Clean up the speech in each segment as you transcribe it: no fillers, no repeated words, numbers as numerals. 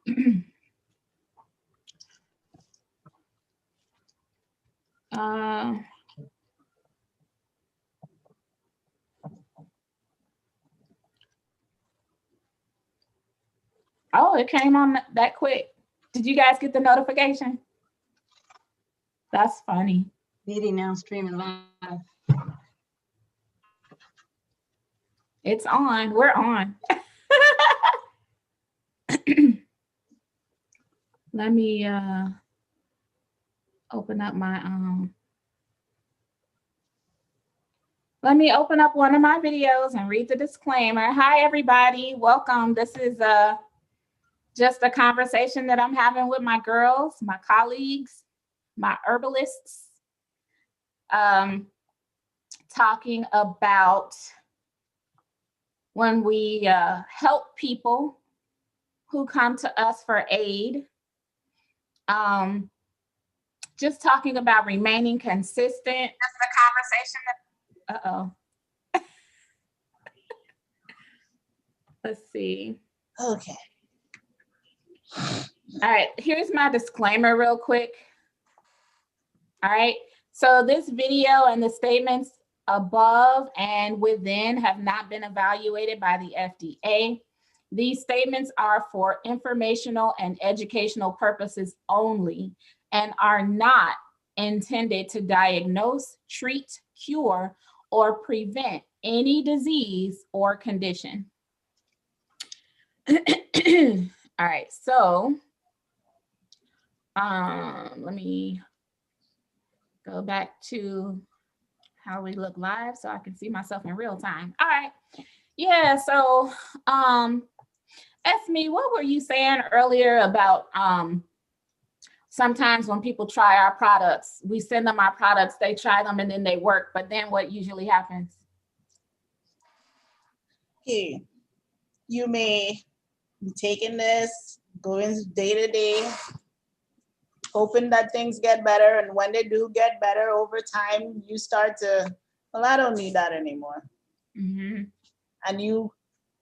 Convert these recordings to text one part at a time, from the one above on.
Oh, it came on that quick. Did you guys get the notification? That's funny. Meeting now, streaming live. It's on. We're on. Let me open up my let me open up one of my videos and read the disclaimer. Hi, everybody. Welcome. This is just a conversation that I'm having with my girls, my colleagues, my herbalists, talking about when we help people who come to us for aid. Just talking about remaining consistent. That's the conversation that, let's see. Okay. All right, here's my disclaimer real quick. All right, so this video and the statements above and within have not been evaluated by the FDA. These statements are for informational and educational purposes only and are not intended to diagnose, treat, cure, or prevent any disease or condition. All right, so let me go back to how we look live so I can see myself in real time. All right, yeah, so Esme, what were you saying earlier about sometimes when people try our products, we send them our products, they try them and then they work, but then what usually happens? Okay, you may be taking this, going day to day, hoping that things get better, and when they do get better over time, you start to, well, I don't need that anymore. Mm-hmm. And you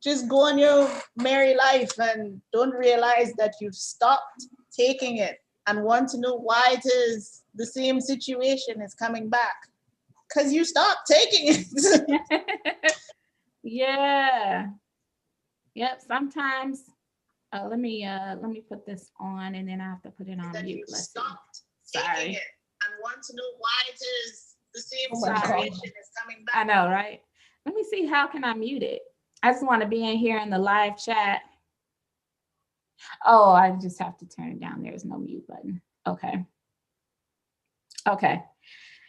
just go on your merry life and don't realize that you've stopped taking it and want to know why it is the same situation is coming back. Because you stopped taking it. Yeah. Yep, sometimes, let me put this on and then I have to put it on That mute. you Let's stopped see. taking Sorry. it and want to know why it is the same Oh my God. situation is coming back. I know, right? Let me see, how can I mute it? I just want to be in here in the live chat. Oh, I just have to turn it down. There's no mute button. Okay. Okay.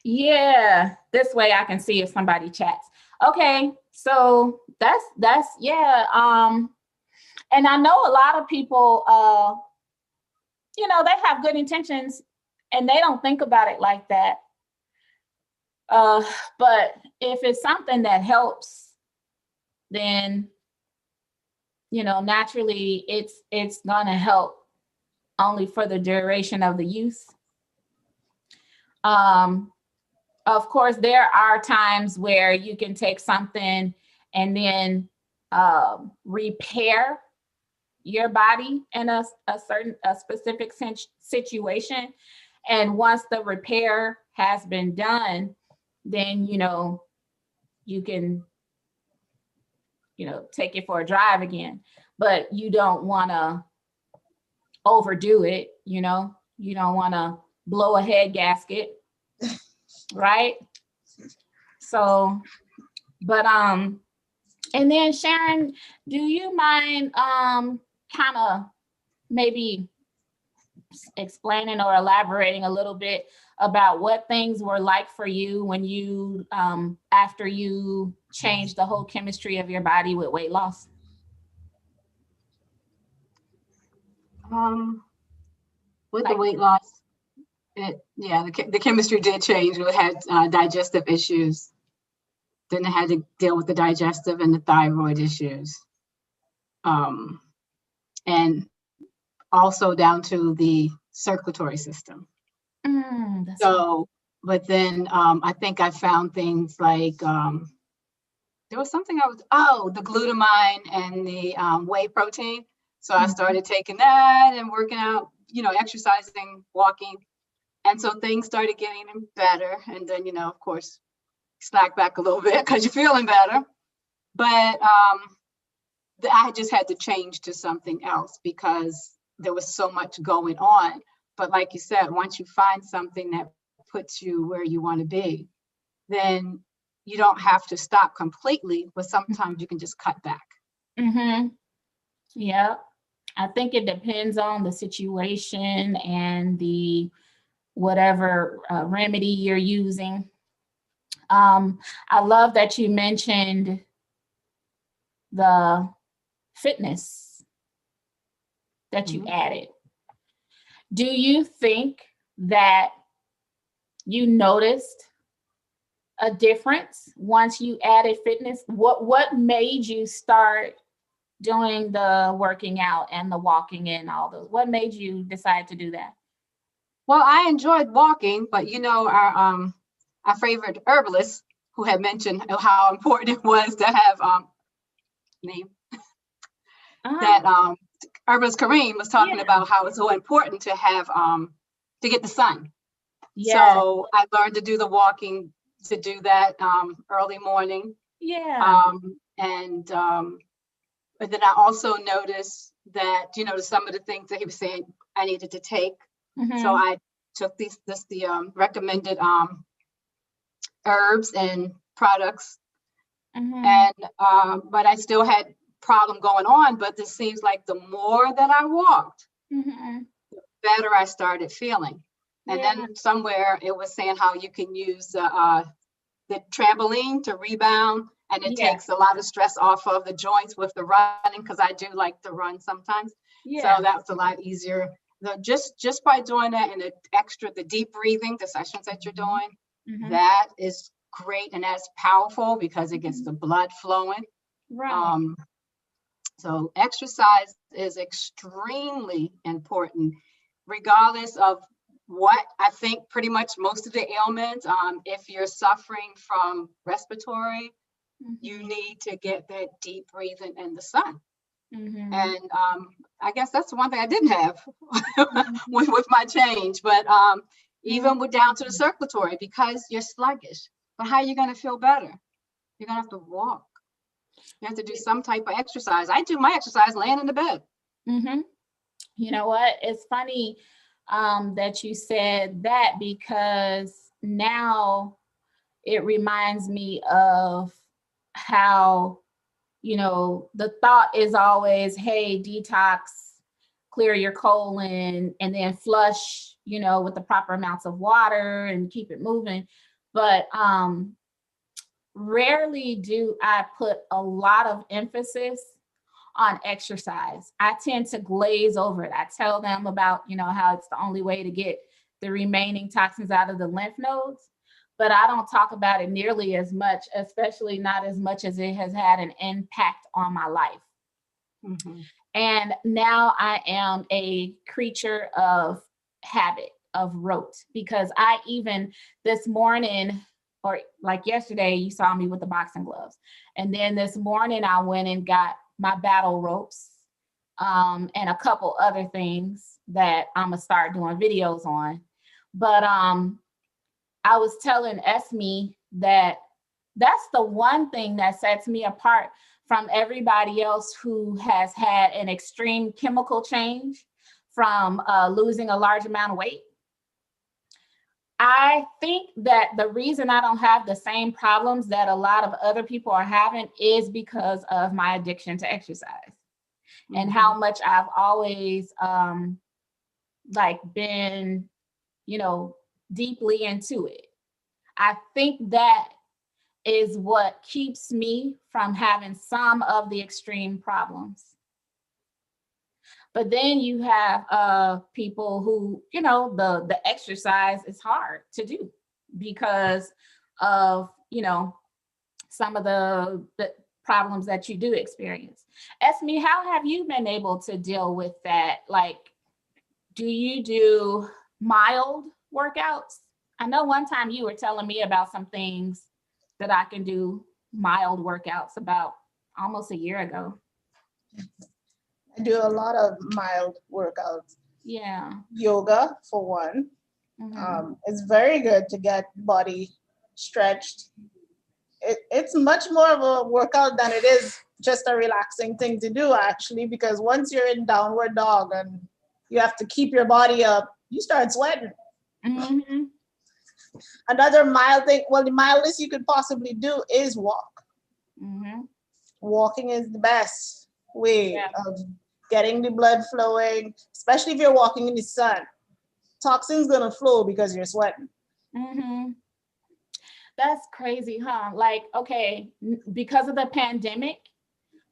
Yeah, this way I can see if somebody chats. Okay, so that's yeah. And I know a lot of people, you know, they have good intentions and they don't think about it like that. But if it's something that helps, then, you know, naturally it's gonna help only for the duration of the use. Of course, there are times where you can take something and then repair your body in a specific situation. And once the repair has been done, then, you know, you can, you know, take it for a drive again, but you don't want to overdo it. You know, you don't want to blow a head gasket. Right. So, but, and then Sharon, do you mind, kind of maybe explaining or elaborating a little bit about what things were like for you when you, after you changed the whole chemistry of your body with weight loss? With the weight loss, the chemistry did change. We had digestive issues. Then I had to deal with the digestive and the thyroid issues. And also down to the circulatory system. So, but then I think I found things like, there was something the glutamine and the whey protein. So I started taking that and working out, you know, exercising, walking. And so things started getting better. And then, you know, of course, slack back a little bit because you're feeling better. But I just had to change to something else because there was so much going on. But like you said, once you find something that puts you where you want to be, then you don't have to stop completely, but sometimes you can just cut back. Mm-hmm. Yeah. I think it depends on the situation and the whatever remedy you're using. I love that you mentioned the fitness that you added. Do you think that you noticed a difference once you added fitness? What made you start doing the working out and the walking and all those? What made you decide to do that? Well, I enjoyed walking, but you know, our favorite herbalist who had mentioned how important it was to have name that herbalist Kareem was talking about how it's so important to have to get the sun. Yeah. So I learned to do the walking, to do that early morning. Yeah. But then I also noticed that, you know, some of the things that he was saying I needed to take. So I took the recommended herbs and products, and but I still had problem going on. But this seems like the more that I walked, the better I started feeling. And then somewhere it was saying how you can use the trampoline to rebound, and it takes a lot of stress off of the joints with the running, because I do like to run sometimes. So that was a lot easier. Just by doing that, and the deep breathing, the sessions that you're doing, that is great, and that's powerful because it gets the blood flowing. Right. So exercise is extremely important, regardless of what. I think pretty much most of the ailments, if you're suffering from respiratory, you need to get that deep breathing in the sun. And I guess that's the one thing I didn't have with my change. But even with down to the circulatory, because you're sluggish. But how are you going to feel better? You're going to have to walk. You have to do some type of exercise. I do my exercise laying in the bed. You know what? It's funny that you said that, because now it reminds me of how, you know, the thought is always, hey, detox, clear your colon, and then flush, you know, with the proper amounts of water and keep it moving. But rarely do I put a lot of emphasis on exercise. I tend to glaze over it. I tell them about, you know, how it's the only way to get the remaining toxins out of the lymph nodes, but I don't talk about it nearly as much, especially not as much as it has had an impact on my life. And now I am a creature of habit, of rote, because I even this morning, or like yesterday, you saw me with the boxing gloves. And then this morning I went and got my battle ropes and a couple other things that I'm gonna start doing videos on. But I was telling Esme that that's the one thing that sets me apart from everybody else who has had an extreme chemical change from losing a large amount of weight. I think that the reason I don't have the same problems that a lot of other people are having is because of my addiction to exercise and how much I've always like been, you know, deeply into it. I think that is what keeps me from having some of the extreme problems. But then you have people who, you know, the exercise is hard to do because of, you know, some of the problems that you do experience. Esme, how have you been able to deal with that? Like, do you do mild workouts? I know one time you were telling me about some things that I can do mild workouts about almost a year ago. I do a lot of mild workouts. Yeah. Yoga, for one. It's very good to get body stretched. It's much more of a workout than it is just a relaxing thing to do, actually, because once you're in downward dog and you have to keep your body up, you start sweating. Another mild thing, well, the mildest you could possibly do is walk. Walking is the best way of getting the blood flowing, especially if you're walking in the sun. Toxins gonna flow because you're sweating. That's crazy, huh? Like, okay, because of the pandemic,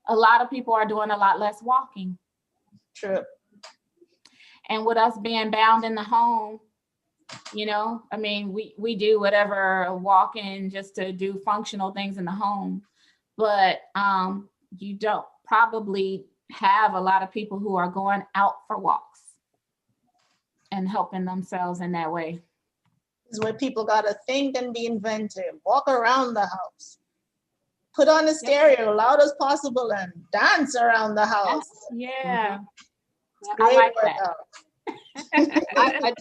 a lot of people are doing a lot less walking. True. And with us being bound in the home, you know, I mean, we do whatever, walking just to do functional things in the home, but you don't probably have a lot of people who are going out for walks and helping themselves in that way. Is where people gotta think and be inventive. Walk around the house. Put on the stereo loud as possible and dance around the house. Yeah. Great I like workout. I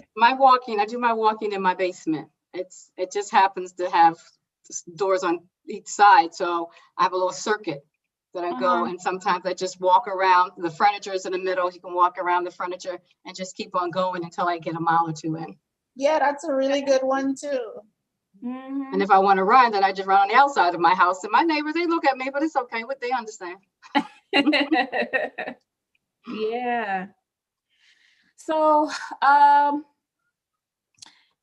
do my walking in my basement. It just happens to have doors on each side. So I have a little circuit that I go, and sometimes I just walk around. The furniture is in the middle. You can walk around the furniture and just keep on going until I get a mile or two in. Yeah, that's a really good one too. And if I want to run, then I just run on the outside of my house. And my neighbors, they look at me, but it's okay. What they understand. Yeah. So,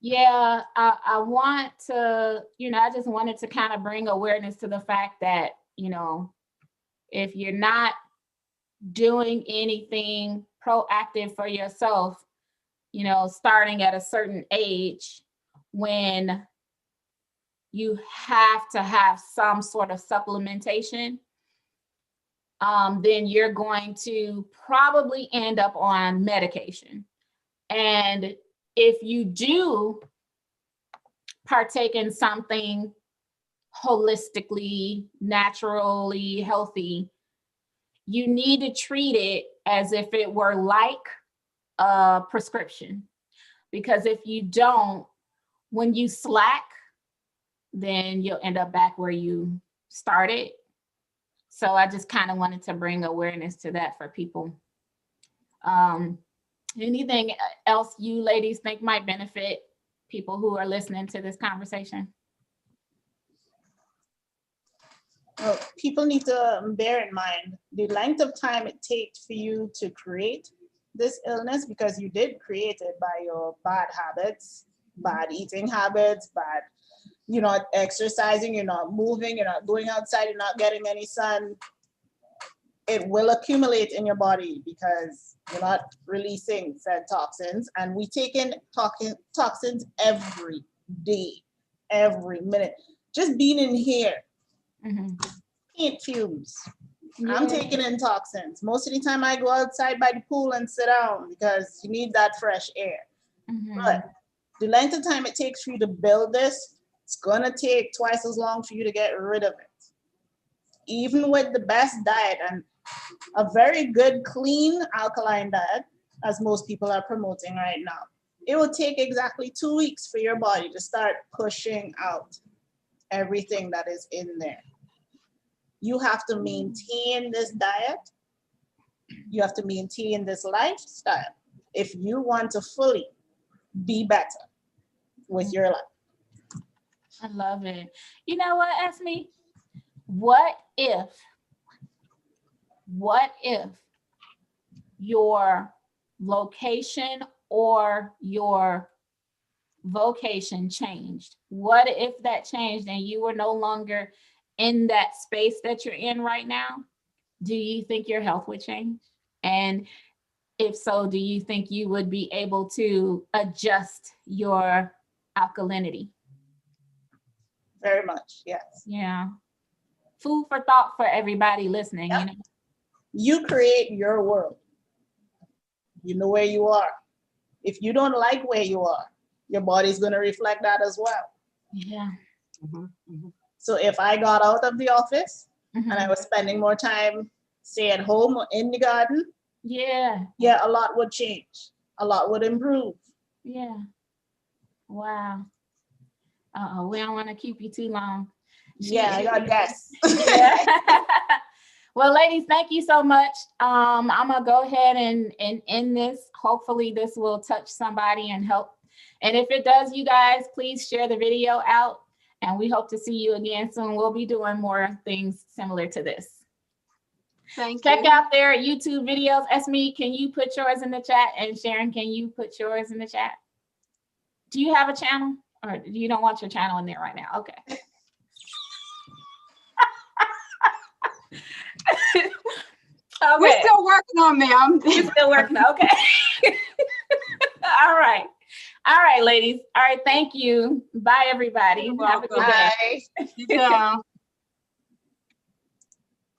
yeah, I want to, you know, I just wanted to kind of bring awareness to the fact that, you know, if you're not doing anything proactive for yourself, you know, starting at a certain age when you have to have some sort of supplementation, then you're going to probably end up on medication. And if you do partake in something holistically, naturally healthy, you need to treat it as if it were like a prescription. Because if you don't, when you slack, then you'll end up back where you started. So I just kind of wanted to bring awareness to that for people. Anything else you ladies think might benefit people who are listening to this conversation? Well, people need to bear in mind the length of time it takes for you to create this illness, because you did create it by your bad habits, bad eating habits, bad, you're not exercising, you're not moving, you're not going outside, you're not getting any sun. It will accumulate in your body because you're not releasing said toxins. And we take in toxins every day, every minute. Just being in here, paint fumes. Yeah. I'm taking in toxins. Most of the time I go outside by the pool and sit down because you need that fresh air. But the length of time it takes for you to build this, it's gonna take twice as long for you to get rid of it. Even with the best diet and a very good, clean, alkaline diet, as most people are promoting right now, it will take exactly 2 weeks for your body to start pushing out everything that is in there. You have to maintain this diet. You have to maintain this lifestyle if you want to fully be better with your life. I love it. You know what, ask me, what if your location or your vocation changed? What if that changed and you were no longer in that space that you're in right now? Do you think your health would change? And if so, do you think you would be able to adjust your alkalinity? Very much, yes. Yeah. Food for thought for everybody listening. Yep. You know, you create your world. You know where you are. If you don't like where you are, your body's going to reflect that as well. Yeah. So if I got out of the office and I was spending more time, say, at home or in the garden, Yeah. Yeah, a lot would change. A lot would improve. Yeah. Wow. We don't want to keep you too long. Yeah, I got guests. Yeah. Well, ladies, thank you so much. I'm gonna go ahead and end this. Hopefully this will touch somebody and help. And if it does, you guys, please share the video out, and we hope to see you again soon. We'll be doing more things similar to this. Check out their YouTube videos. Esme, can you put yours in the chat? And Sharon, can you put yours in the chat? Do you have a channel, or you don't want your channel in there right now? Okay. Okay. We're still working on me. We're still working. Okay. All right. All right, ladies. All right. Thank you. Bye, everybody. You're Have a good welcome. day. Bye. You know.